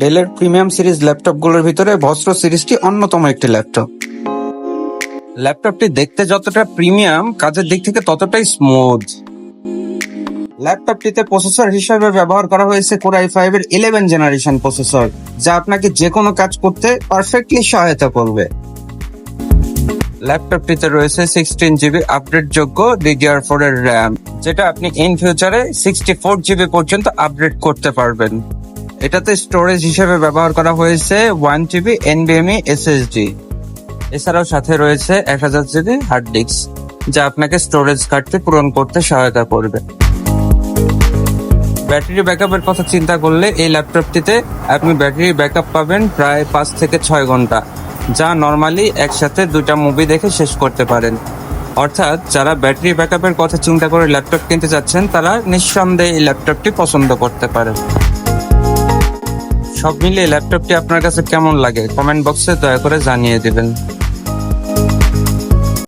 ডেলের premium series ল্যাপটপগুলোর ভিতরে ভস্ত্র সিরিজটি অন্যতম একটি ল্যাপটপ। ল্যাপটপটি দেখতে যতটা প্রিমিয়াম, কাজের দিক থেকে ততটাই স্মুথ। ল্যাপটপটিতে প্রসেসর হিসেবে ব্যবহার করা হয়েছে Core i5 এর 11 জেনারেশন প্রসেসর, যা আপনাকে যে কোনো কাজ করতে পারফেক্টলি সহায়তা করবে। ল্যাপটপটিতে রয়েছে 16 GB আপডেটযোগ্য DDR4 এর র্যাম, যেটা আপনি ইন ফিউচারে 64 GB পর্যন্ত আপগ্রেড করতে পারবেন। এটাতে স্টোরেজ হিসেবে ব্যবহার করা হয়েছে 1 GB NVMe SSD। এছাড়াও সাথে রয়েছে 1000 GB হার্ড ডিস্ক, যা আপনাকে স্টোরেজ ঘাটতি পূরণ করতে সহায়তা করবে। ব্যাটারি ব্যাকআপের কথা চিন্তা করলে এই ল্যাপটপটিতে আপনি ব্যাটারি ব্যাকআপ পাবেন প্রায় 5 থেকে 6 ঘন্টা, যা নর্মালি একসাথে 2টা মুভি দেখে শেষ করতে পারেন। অর্থাৎ যারা ব্যাটারি ব্যাকআপের কথা চিন্তা করে ল্যাপটপ কিনতে চাচ্ছেন, তারা নিঃসন্দেহে এই ল্যাপটপটি পছন্দ করতে পারেন। সব মিলিয়ে ল্যাপটপটি আপনার কাছে কেমন লাগে কমেন্ট বক্সে দয়া করে জানিয়ে দিবেন।